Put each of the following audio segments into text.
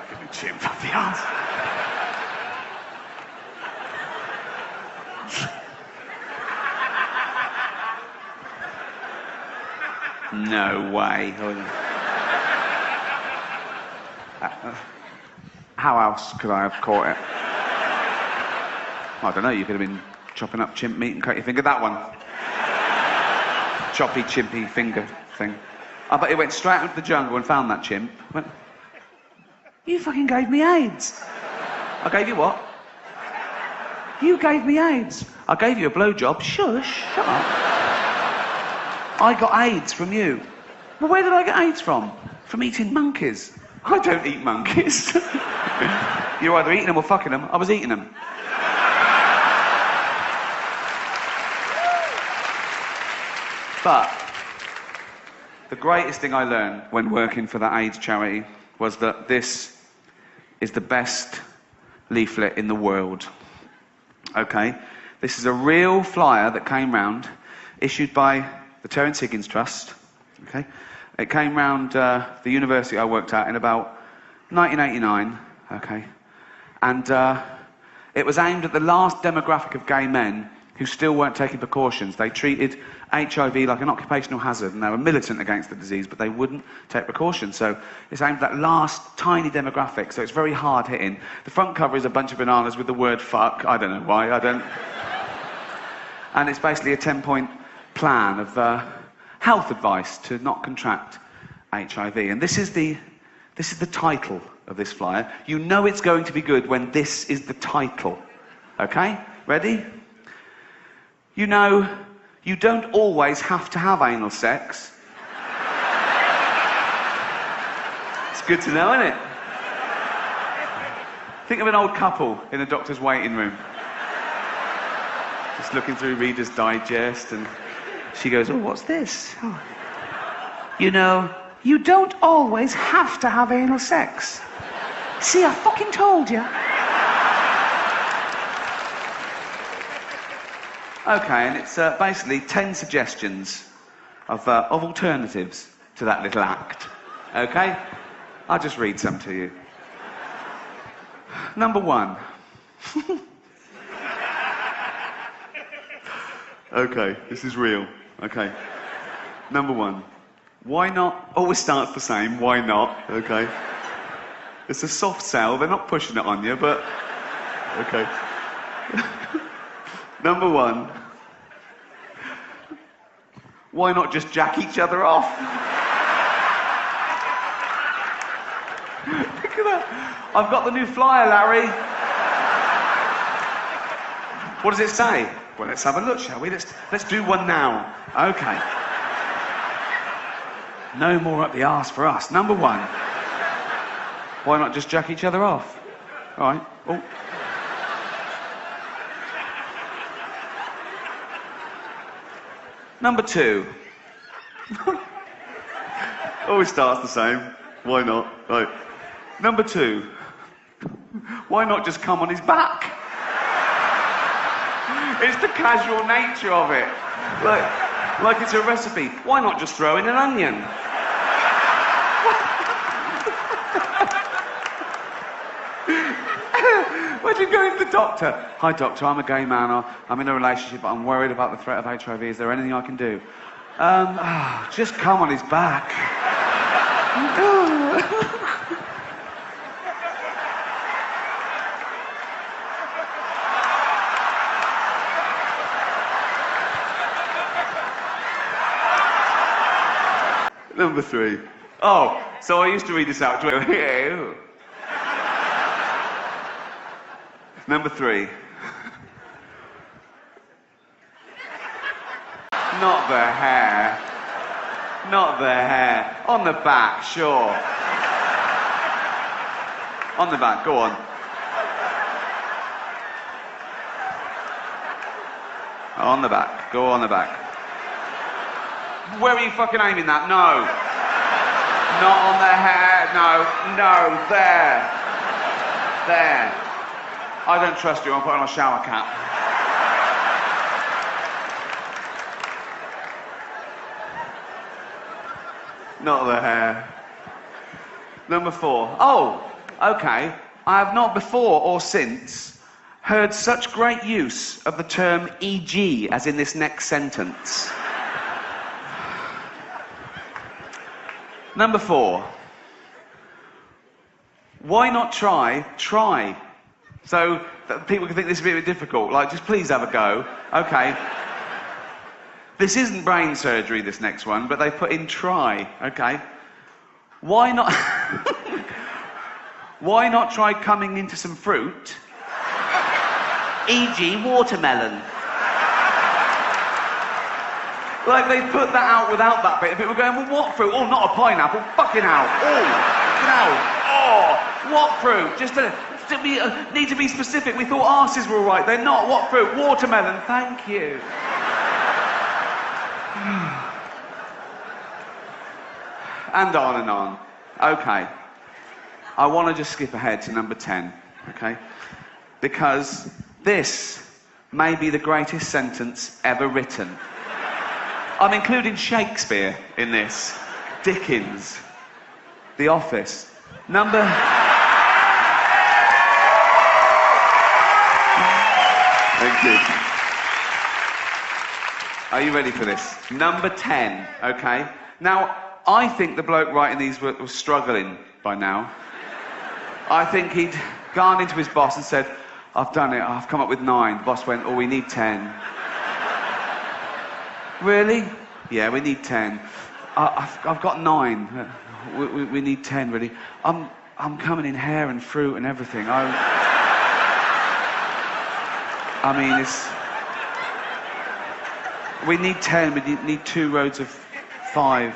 fucking chimp up the arse. No way. How else could I have caught it? I don't know, you could have been chopping up chimp meat and cut your finger. That one. Choppy, chimpy finger thing. I bet he went straight into the jungle and found that chimp. Went, you fucking gave me AIDS. I gave you what? You gave me AIDS. I gave you a blowjob. Shush, shut up. I got AIDS from you. Well, where did I get AIDS from? From eating monkeys. I don't eat monkeys. You're either eating them or fucking them. I was eating them. But the greatest thing I learned when working for the AIDS charity was that this is the best leaflet in the world. Okay? This is a real flyer that came round, issued by the Terence Higgins Trust. Okay? It came round the university I worked at in about 1989. Okay? And it was aimed at the last demographic of gay men who still weren't taking precautions. They treated HIV like an occupational hazard, and they were militant against the disease, but they wouldn't take precautions. So it's aimed at that last tiny demographic, so it's very hard hitting. The front cover is a bunch of bananas with the word fuck. I don't know why, And it's basically a 10-point plan of health advice to not contract HIV. And this is the title of this flyer. You know it's going to be good when this is the title. Okay? Ready? You know, you don't always have to have anal sex. It's good to know, isn't it? Think of an old couple in a doctor's waiting room. Just looking through Reader's Digest, and she goes, oh, what's this? Oh. You know, you don't always have to have anal sex. See, I fucking told you. Okay, and it's basically 10 suggestions of alternatives to that little act. Okay? I'll just read some to you. Number 1. Okay, this is real. Okay. Number 1. Why not? Always starts the same. Why not? Okay. It's a soft sell. They're not pushing it on you, but... Okay. Number 1. Why not just jack each other off? Look at that. I've got the new flyer, Larry. What does it say? Well, let's have a look, shall we? Let's do one now. Okay. No more up the arse for us. Number 1. Why not just jack each other off? All right. Oh. Number 2. Always starts the same. Why not? Right. Number 2. Why not just come on his back? It's the casual nature of it. Like it's a recipe. Why not just throw in an onion? Imagine going to the doctor. Hi, doctor, I'm a gay man. I'm in a relationship, but I'm worried about the threat of HIV. Is there anything I can do? Just come on his back. Number 3. Oh, so I used to read this out to him. Number 3. Not the hair. Not the hair. On the back, sure. On the back, go on. On the back, go on the back. Where are you fucking aiming that? No. Not on the hair, no, there. There. I don't trust you, I'll put on a shower cap. Not the hair. Number 4. Oh, Okay, I have not before or since heard such great use of the term e.g. as in this next sentence. Number 4. Why not try? So that people can think this is a bit difficult. Like, just please have a go. Okay. This isn't brain surgery, this next one, but they put in try. Okay. Why not... Why not try coming into some fruit? E.g. watermelon. Like, they put that out without that bit. People were going, well, what fruit? Oh, not a pineapple. Fucking hell. Oh, fucking hell. Oh, what fruit? Just to be, need to be specific. We thought arses were all right. They're not. What fruit? Watermelon. Thank you. And on and on. Okay. I want to just skip ahead to number 10, okay? Because this may be the greatest sentence ever written. I'm including Shakespeare in this. Dickens. The Office. Number... Thank you. Are you ready for this? Number 10, okay? Now, I think the bloke writing these was struggling by now. I think he'd gone into his boss and said, I've done it, I've come up with 9. The boss went, oh, we need 10. Really? Yeah, we need 10. I've got 9. We need 10, really. I'm coming in hair and fruit and everything. I mean, it's... We need 10, we need 2 rows of 5.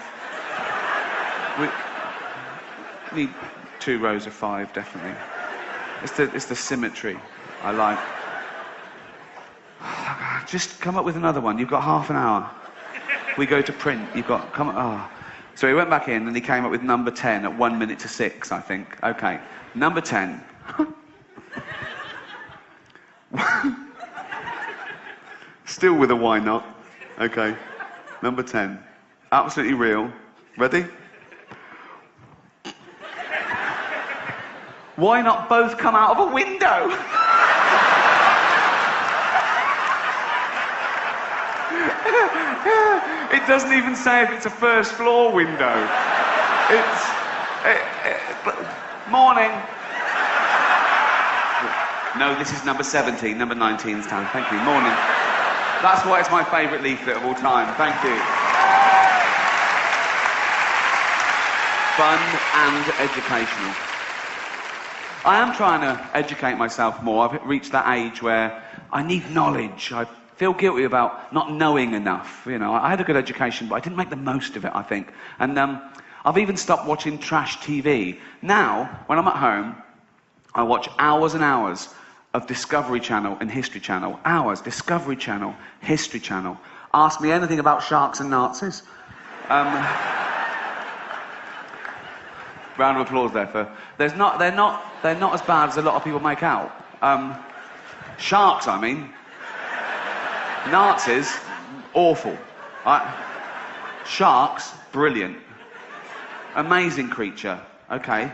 We need 2 rows of 5, definitely. It's the symmetry I like. Just come up with another one. You've got half an hour. We go to print. You've got... So he went back in and he came up with number 10 at 1 minute to 6, I think. Okay. Number 10. Still with a why not. Okay. Number 10. Absolutely real. Ready? Why not both come out of a window? It doesn't even say if it's a first floor window. Morning. No, this is number 17. Number 19's time. Thank you. Morning. That's why it's my favourite leaflet of all time. Thank you. Fun and educational. I am trying to educate myself more. I've reached that age where I need knowledge. I feel guilty about not knowing enough. You know, I had a good education, but I didn't make the most of it, I think. And I've even stopped watching trash TV. Now, when I'm at home, I watch hours and hours of Discovery Channel and History Channel. Hours. Discovery Channel, History Channel. Ask me anything about sharks and Nazis. Round of applause there for... They're not as bad as a lot of people make out. Sharks, I mean. Nazis, awful. Sharks, brilliant. Amazing creature, okay?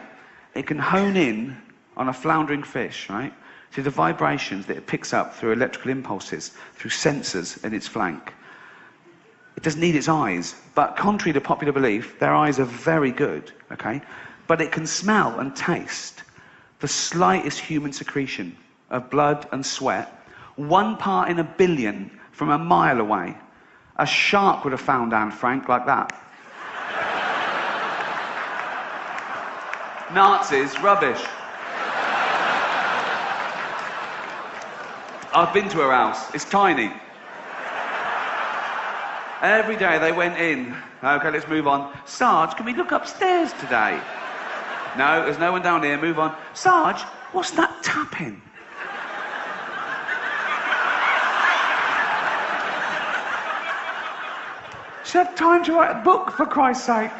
It can hone in on a floundering fish, right? Through the vibrations that it picks up through electrical impulses, through sensors in its flank. It doesn't need its eyes, but contrary to popular belief, their eyes are very good, okay? But it can smell and taste the slightest human secretion of blood and sweat, 1 part in a billion from a mile away. A shark would have found Anne Frank like that. Nazis, rubbish. I've been to her house. It's tiny. Every day they went in. Okay, let's move on. Sarge, can we look upstairs today? No, there's no one down here. Move on. Sarge, what's that tapping? She had time to write a book, for Christ's sake.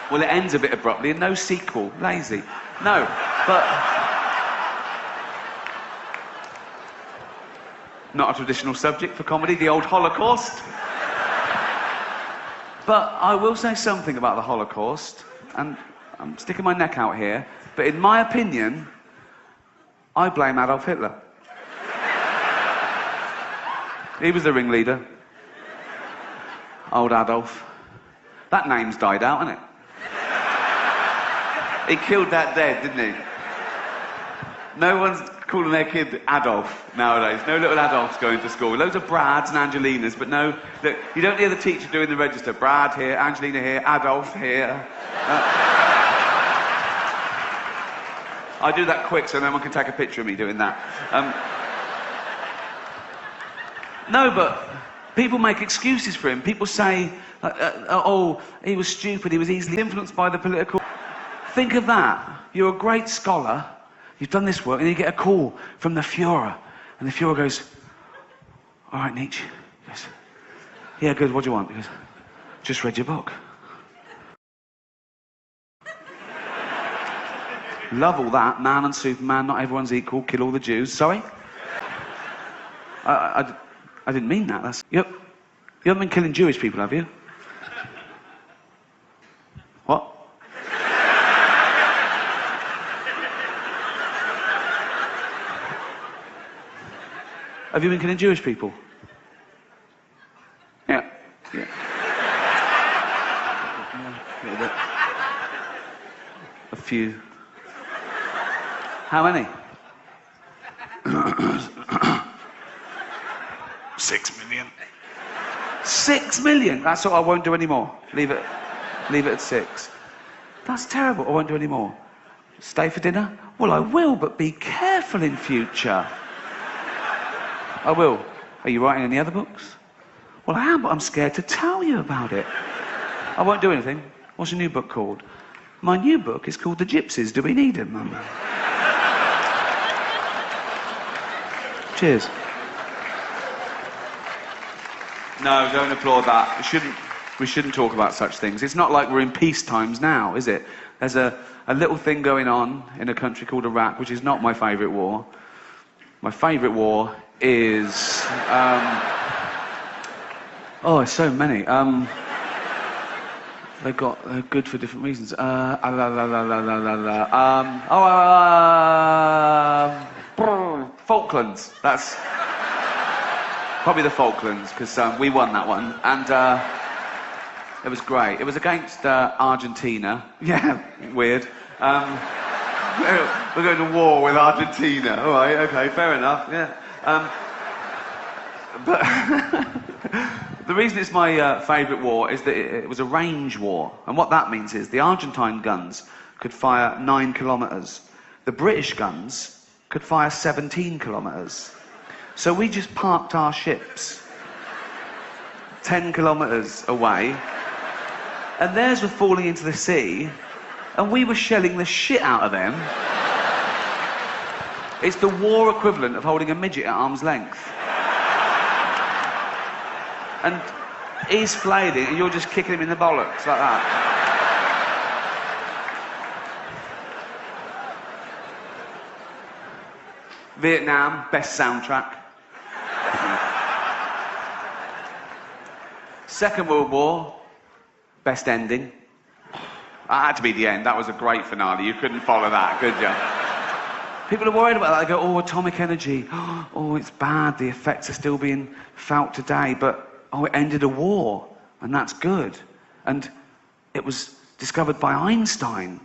Well, it ends a bit abruptly and no sequel. Lazy. No, but... Not a traditional subject for comedy, the old Holocaust. But I will say something about the Holocaust, and I'm sticking my neck out here. But in my opinion, I blame Adolf Hitler. He was the ringleader. Old Adolf. That name's died out, hasn't it? He killed that dead, didn't he? No one's calling their kid Adolf nowadays. No little Adolfs going to school. Loads of Brads and Angelinas, but no... Look, you don't hear the teacher doing the register. Brad here, Angelina here, Adolf here. I do that quick so no one can take a picture of me doing that. No, but people make excuses for him. People say, oh, he was stupid, he was easily influenced by the political... Think of that. You're a great scholar, you've done this work, and you get a call from the Führer. And the Führer goes, all right, Nietzsche. He goes, yeah, good, what do you want? He goes, just read your book. Love all that, man and Superman, not everyone's equal, kill all the Jews. Sorry? I didn't mean that. That's... You haven't been killing Jewish people, have you? What? Have you been killing Jewish people? Yeah. Yeah. A few. How many? 6 million. 6 million? That's what I won't do anymore. Leave it at 6. That's terrible. I won't do any more. Stay for dinner? Well, I will, but be careful in future. I will. Are you writing any other books? Well, I am, but I'm scared to tell you about it. I won't do anything. What's your new book called? My new book is called The Gypsies. Do we need them, Mum? Cheers. No, don't applaud that. We shouldn't talk about such things. It's not like we're in peace times now, is it? There's a little thing going on in a country called Iraq, which is not my favourite war. My favourite war is... oh, there's so many. They're good for different reasons. Falklands. That's probably the Falklands, because we won that one, and it was great. It was against Argentina. Yeah, weird. We're going to war with Argentina. All right, okay, fair enough. Yeah. But the reason it's my favourite war is that it was a range war, and what that means is the Argentine guns could fire 9 kilometres. The British guns could fire 17 kilometres. So we just parked our ships 10 kilometres away, and theirs were falling into the sea, and we were shelling the shit out of them. It's the war equivalent of holding a midget at arm's length. And he's flayed it, and you're just kicking him in the bollocks like that. Vietnam, best soundtrack. Second World War, best ending. That had to be the end. That was a great finale. You couldn't follow that, could you? People are worried about that. They go, oh, atomic energy. Oh, it's bad. The effects are still being felt today. But, oh, it ended a war. And that's good. And it was discovered by Einstein.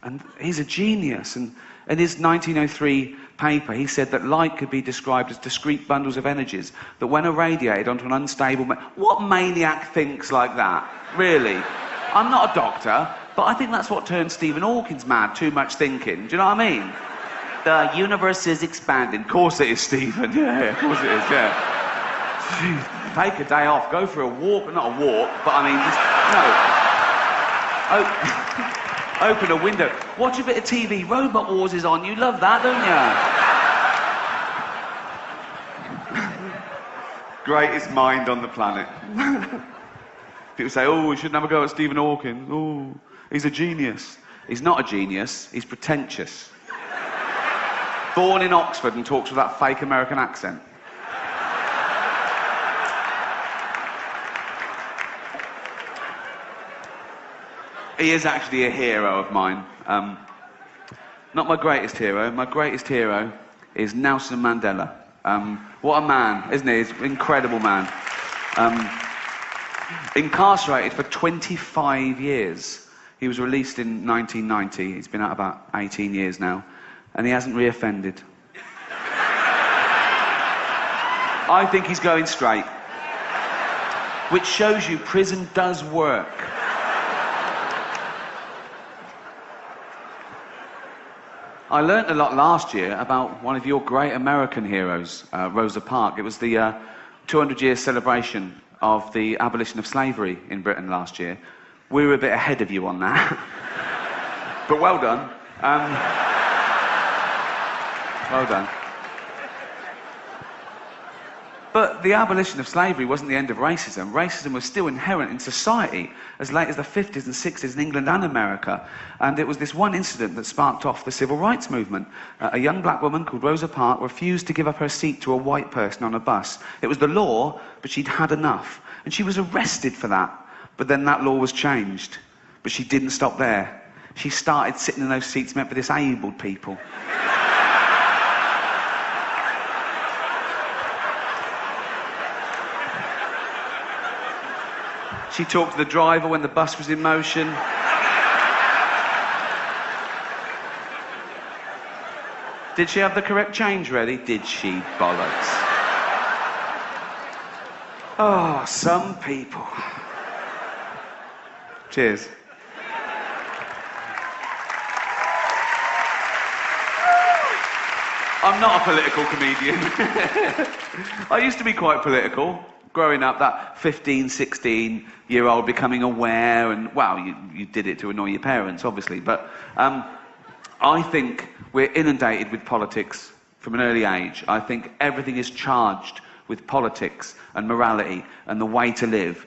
And he's a genius. And in his 1903 paper, he said that light could be described as discrete bundles of energies that when irradiated onto an unstable... What maniac thinks like that? Really? I'm not a doctor, but I think that's what turned Stephen Hawking's mad, too much thinking. Do you know what I mean? The universe is expanding. Of course it is, Stephen. Yeah, of course it is, yeah. Jeez, take a day off, go for a walk. Not a walk, but I mean, just... No. Open a window. Watch a bit of TV. Robot Wars is on. You love that, don't you? Greatest mind on the planet. People say, oh, we shouldn't have a go at Stephen Hawking. Oh, he's a genius. He's not a genius. He's pretentious. Born in Oxford and talks with that fake American accent. He is actually a hero of mine. Not my greatest hero. My greatest hero is Nelson Mandela. What a man, isn't he? He's an incredible man. Incarcerated for 25 years. He was released in 1990. He's been out about 18 years now, and he hasn't reoffended. I think he's going straight, which shows you prison does work. I learnt a lot last year about one of your great American heroes, Rosa Parks. It was the 200-year celebration of the abolition of slavery in Britain last year. We were a bit ahead of you on that. But well done. Well done. But the abolition of slavery wasn't the end of racism. Racism was still inherent in society as late as the 50s and 60s in England and America. And it was this one incident that sparked off the civil rights movement. A young black woman called Rosa Parks refused to give up her seat to a white person on a bus. It was the law, but she'd had enough. And she was arrested for that. But then that law was changed. But she didn't stop there. She started sitting in those seats meant for disabled people. She talked to the driver when the bus was in motion. Did she have the correct change ready? Did she, bollocks? Oh, some people. Cheers. I'm not a political comedian. I used to be quite political. Growing up, that 15, 16-year-old becoming aware, and, well, you did it to annoy your parents, obviously, but I think we're inundated with politics from an early age. I think everything is charged with politics and morality and the way to live.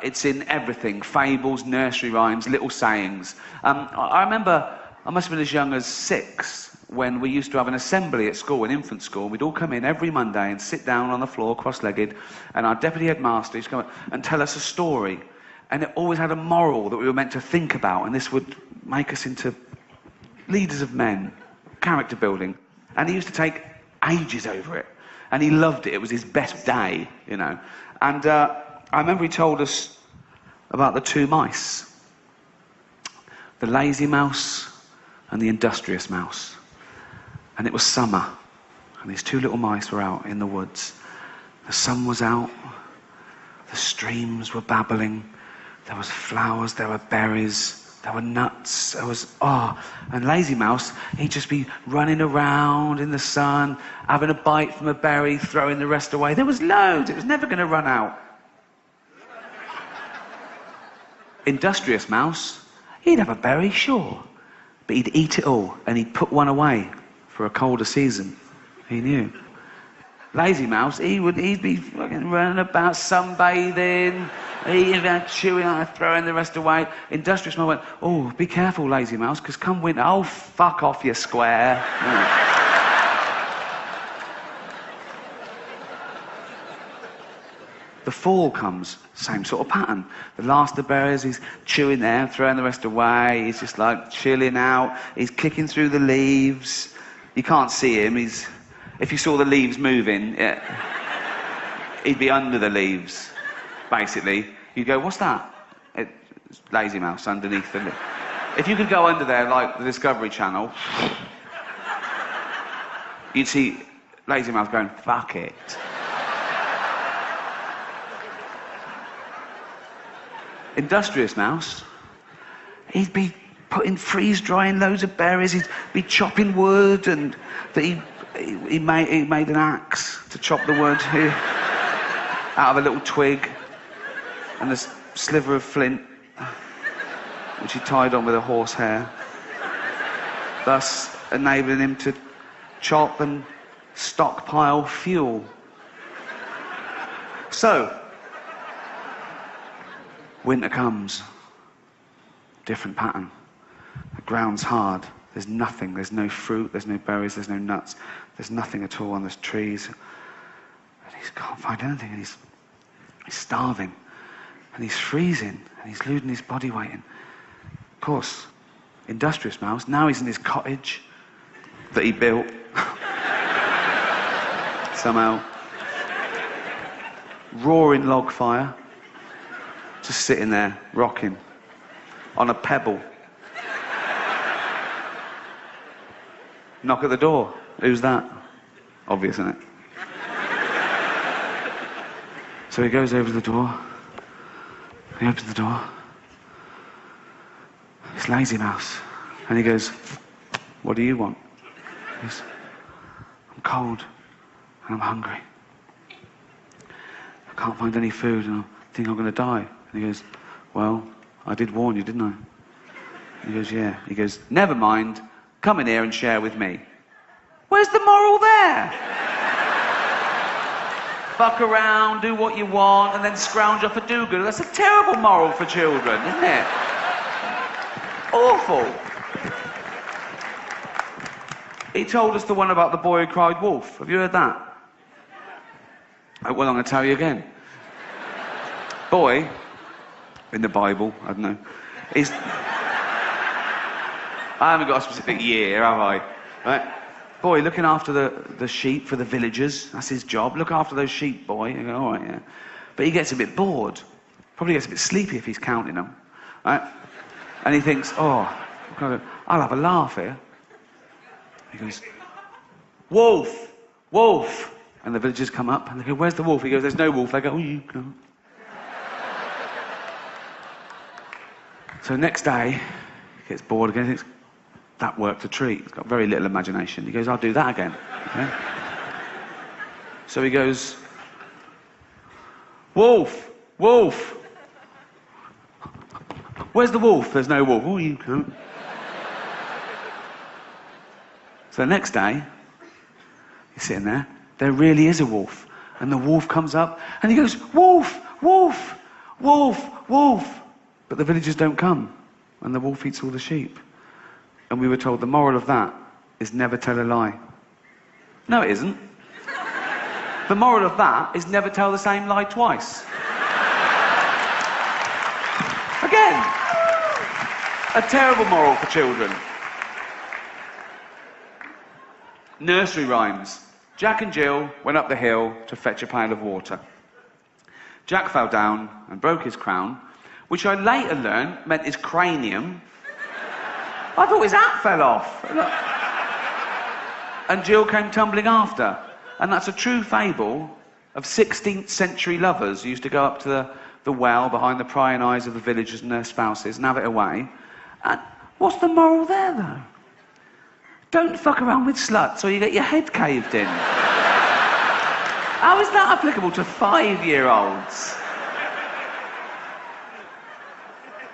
It's in everything, fables, nursery rhymes, little sayings. I remember, I must have been as young as 6, when we used to have an assembly at school, an infant school. We'd all come in every Monday and sit down on the floor, cross-legged, and our deputy headmaster used to come and tell us a story. And it always had a moral that we were meant to think about, and this would make us into leaders of men, character building. And he used to take ages over it. And he loved it. It was his best day, you know. And I remember he told us about the 2 mice. The lazy mouse and the industrious mouse. And it was summer, and these 2 little mice were out in the woods. The sun was out, the streams were babbling, there was flowers, there were berries, there were nuts, there was, and Lazy Mouse, he'd just be running around in the sun, having a bite from a berry, throwing the rest away. There was loads, it was never going to run out. Industrious Mouse, he'd have a berry, sure, but he'd eat it all, and he'd put one away for a colder season. He knew. Lazy Mouse, he'd be fucking running about, sunbathing, eating, chewing, throwing the rest away. Industrious Mouse went, oh, be careful, Lazy Mouse, because come winter, oh, fuck off, you square. The fall comes, same sort of pattern. The last of the berries, he's chewing there, throwing the rest away. He's just like chilling out. He's kicking through the leaves. You can't see him. If you saw the leaves moving, he'd be under the leaves, basically. You'd go, what's that? It's Lazy Mouse underneath the leaf. If you could go under there, like the Discovery Channel, you'd see Lazy Mouse going, fuck it. Industrious Mouse, he'd be freeze-drying loads of berries, he'd be chopping wood, and he made an axe to chop the wood out of a little twig and a sliver of flint, which he tied on with a horsehair, thus enabling him to chop and stockpile fuel. So, winter comes, different pattern. The ground's hard. There's nothing. There's no fruit. There's no berries. There's no nuts. There's nothing at all on the trees. And he can't find anything. And he's starving. And he's freezing. And he's losing his body weight. And of course, Industrious mouse. Now he's in his cottage that he built. Somehow. Roaring log fire. Just sitting there, rocking. On a pebble. Knock at the door. Who's that? Obvious, isn't it? So he goes over to the door. He opens the door. It's Lazy Mouse. And he goes, "What do you want?" He goes, "I'm cold and I'm hungry. I can't find any food and I think I'm going to die." And he goes, "Well, I did warn you, didn't I?" And he goes, "Yeah." He goes, "Never mind. Come in here and share with me." Where's the moral there? Fuck around, do what you want, and then scrounge up a do-gooder. That's a terrible moral for children, isn't it? Awful. He told us the one about the boy who cried wolf. Have you heard that? Well, I'm going to tell you again. Boy, in the Bible, I don't know, I haven't got a specific year, have I? Right? Boy, looking after the sheep for the villagers. That's his job. Look after those sheep, boy. You go, all right, yeah. But he gets a bit bored. Probably gets a bit sleepy if he's counting them. Right? And he thinks, "Oh, I'll have a laugh here." He goes, "Wolf, wolf." And the villagers come up and they go, "Where's the wolf?" He goes, "There's no wolf." They go, "Oh, you go." So next day, he gets bored again. He thinks, that worked a treat. He's got very little imagination. He goes, "I'll do that again." Okay? So he goes, "Wolf, wolf. Where's the wolf?" "There's no wolf." "Oh, you can't." So the next day, he's sitting there. There really is a wolf. And the wolf comes up and he goes, "Wolf, wolf, wolf, wolf." But the villagers don't come. And the wolf eats all the sheep. And we were told the moral of that is never tell a lie. No, it isn't. The moral of that is never tell the same lie twice. Again, a terrible moral for children. Nursery rhymes. Jack and Jill went up the hill to fetch a pail of water. Jack fell down and broke his crown, which I later learned meant his cranium. I thought his hat fell off. And Jill came tumbling after. And that's a true fable of 16th century lovers who used to go up to the well behind the prying eyes of the villagers and their spouses and have it away. And what's the moral there, though? Don't fuck around with sluts or you get your head caved in. How is that applicable to 5-year-olds?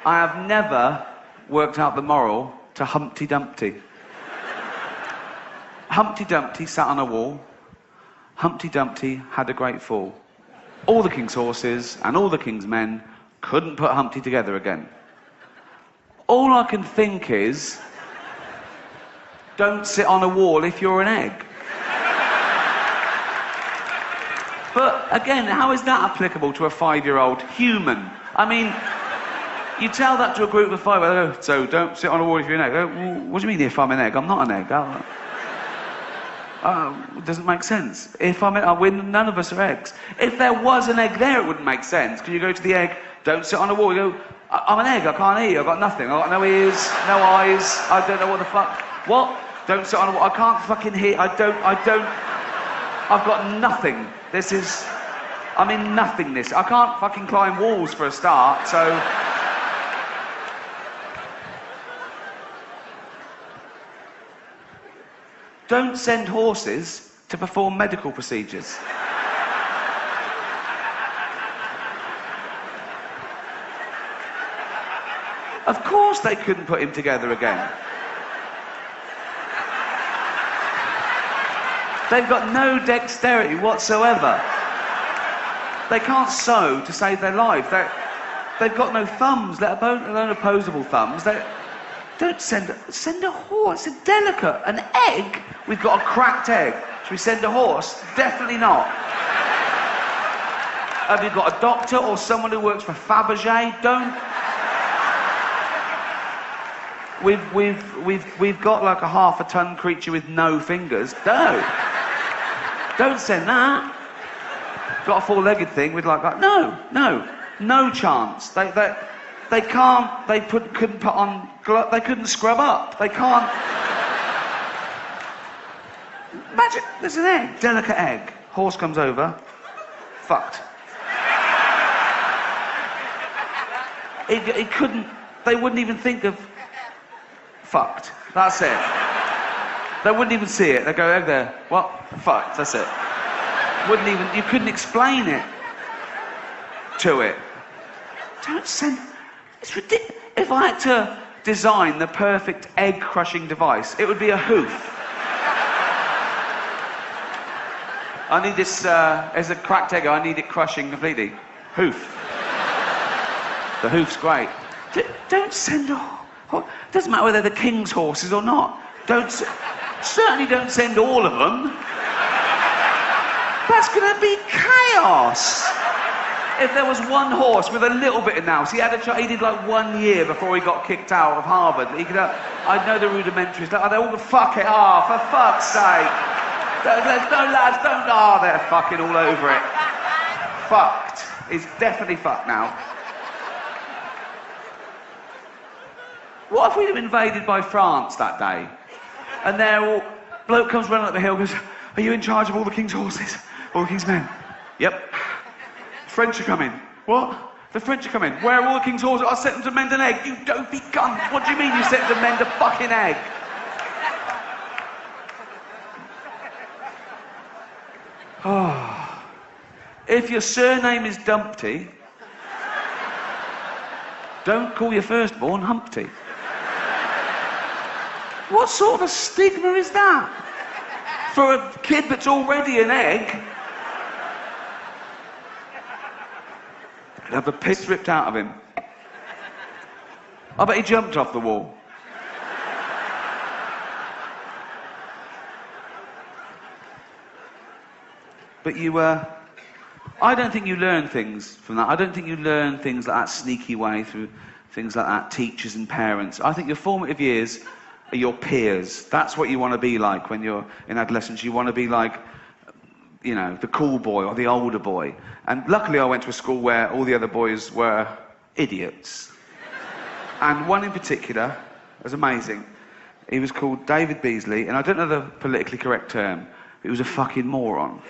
I have never worked out the moral to Humpty Dumpty. Humpty Dumpty sat on a wall. Humpty Dumpty had a great fall. All the king's horses and all the king's men couldn't put Humpty together again. All I can think is, don't sit on a wall if you're an egg. But again, how is that applicable to a 5-year-old human? I mean, you tell that to a group of 5, they go, "So don't sit on a wall if you're an egg." I go, "Well, what do you mean if I'm an egg? I'm not an egg." It doesn't make sense. If I'm none of us are eggs. If there was an egg there, it wouldn't make sense. Can you go to the egg, "Don't sit on a wall"? You go, "I'm an egg, I can't eat, I've got nothing. I've got no ears, no eyes, I don't know what the fuck." What? Don't sit on a wall. I can't fucking hear, I've got nothing. I'm in nothingness. I can't fucking climb walls for a start, so... Don't send horses to perform medical procedures. Of course they couldn't put him together again. They've got no dexterity whatsoever. They can't sew to save their life. They've got no thumbs, let alone opposable thumbs. Don't send a horse. It's delicate. An egg? We've got a cracked egg. Should we send a horse? Definitely not. Have you got a doctor or someone who works for Fabergé? Don't. We've got like a half-a-ton creature with no fingers. No. Don't send that. Got a four-legged thing with like that. No chance. They can't. Couldn't put on. They couldn't scrub up. They can't. Imagine there's an egg, delicate egg. Horse comes over. Fucked. It couldn't. They wouldn't even think of. Fucked. That's it. They wouldn't even see it. They go over there. What? Fucked. That's it. Wouldn't even. You couldn't explain it to it. Don't send. It's ridiculous. If I had to design the perfect egg-crushing device, it would be a hoof. I need this. As a cracked egg, I need it crushing completely. Hoof. The hoof's great. Don't send doesn't matter whether they're the king's horses or not. Certainly don't send all of them. That's going to be chaos. If there was one horse with a little bit of nous, he did like 1 year before he got kicked out of Harvard. I know the rudimentaries. They all fuck it. Oh, for fuck's sake. No lads, don't. Oh, they're fucking all over it. Fucked. It's definitely fucked now. What if we'd have invaded by France that day? And bloke comes running up the hill and goes, "Are you in charge of all the king's horses? All the king's men?" "Yep." "French are coming." "What?" "The French are coming." "Where are all the king's horses?" "I sent them to mend an egg." "You dopey cunt. What do you mean you sent them to mend a fucking egg?" Oh. If your surname is Dumpty, don't call your firstborn Humpty. What sort of a stigma is that? For a kid that's already an egg? He'd have the piss ripped out of him. I bet he jumped off the wall. But I don't think you learn things from that. I don't think you learn things like that sneaky way through things like that, teachers and parents. I think your formative years are your peers. That's what you want to be like when you're in adolescence. You want to be like, you know, the cool boy or the older boy. And luckily I went to a school where all the other boys were idiots. And one in particular was amazing. He was called David Beasley, and I don't know the politically correct term, but he was a fucking moron.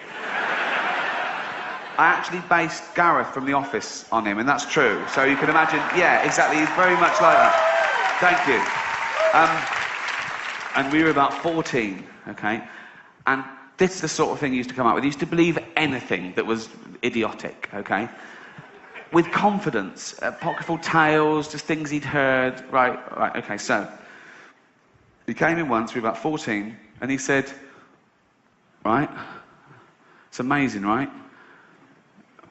I actually based Gareth from The Office on him, and that's true. So you can imagine, yeah, exactly, he's very much like that. Thank you. And we were about 14, okay? And this is the sort of thing he used to come up with. He used to believe anything that was idiotic, okay? With confidence, apocryphal tales, just things he'd heard. Right, okay, so he came in once, we were about 14, and he said, right, it's amazing, right?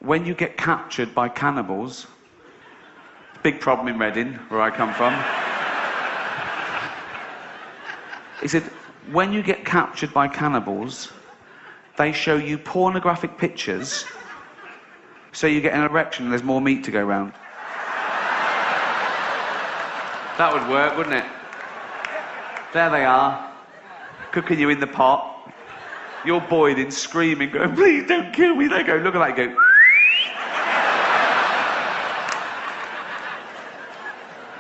When you get captured by cannibals, big problem in Reading, where I come from. He said, when you get captured by cannibals, they show you pornographic pictures, so you get an erection and there's more meat to go round. That would work, wouldn't it? There they are, cooking you in the pot. You're boiling, screaming, going, "Please don't kill me." They go, look at that, go.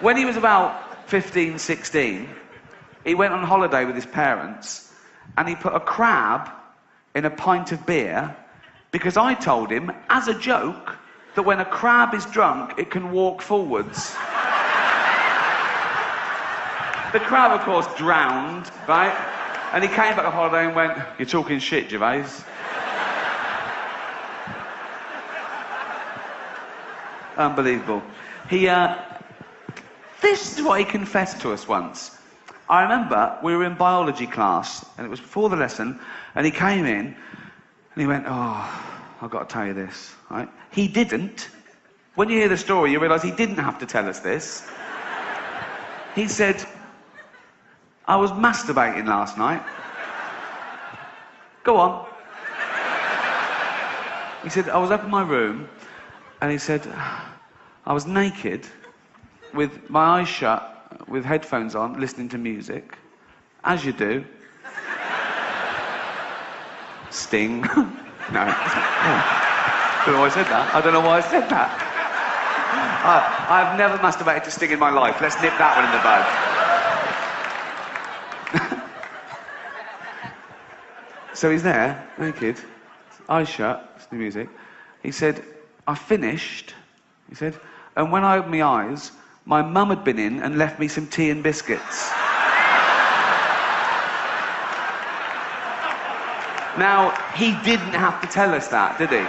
When he was about 15, 16, he went on holiday with his parents and he put a crab in a pint of beer because I told him, as a joke, that when a crab is drunk, it can walk forwards. The crab, of course, drowned, right? And he came back on holiday and went, "You're talking shit, Gervais." Unbelievable. This is what he confessed to us once. I remember we were in biology class, and it was before the lesson, and he came in, and he went, "Oh, I've got to tell you this," right? He didn't. When you hear the story, you realise he didn't have to tell us this. He said, "I was masturbating last night." Go on. He said, "I was up in my room," and he said, "I was naked, with my eyes shut, with headphones on, listening to music, as you do. Sting. No. I don't know why I said that. I don't know why I said that. I've never masturbated to Sting in my life. Let's nip that one in the bud. So he's there, naked, eyes shut, listening to music. He said, I finished, he said, and when I opened my eyes, my mum had been in and left me some tea and biscuits. Now, he didn't have to tell us that, did he?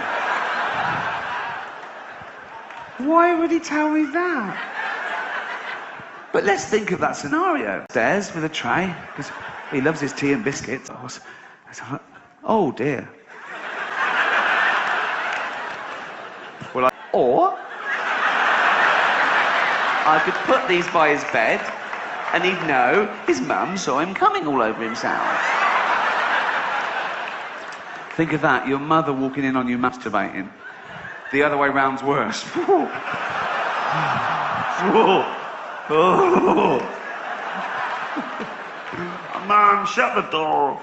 Why would he tell me that? But let's think of that scenario. Stairs with a tray, because he loves his tea and biscuits. Oh dear. Well, or I could put these by his bed, and he'd know his mum saw him coming all over himself. Think of that, your mother walking in on you masturbating. The other way round's worse. Mum, shut the door.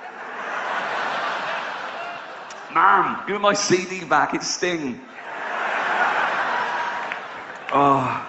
Mum, give me my CD back, it's Sting. Oh.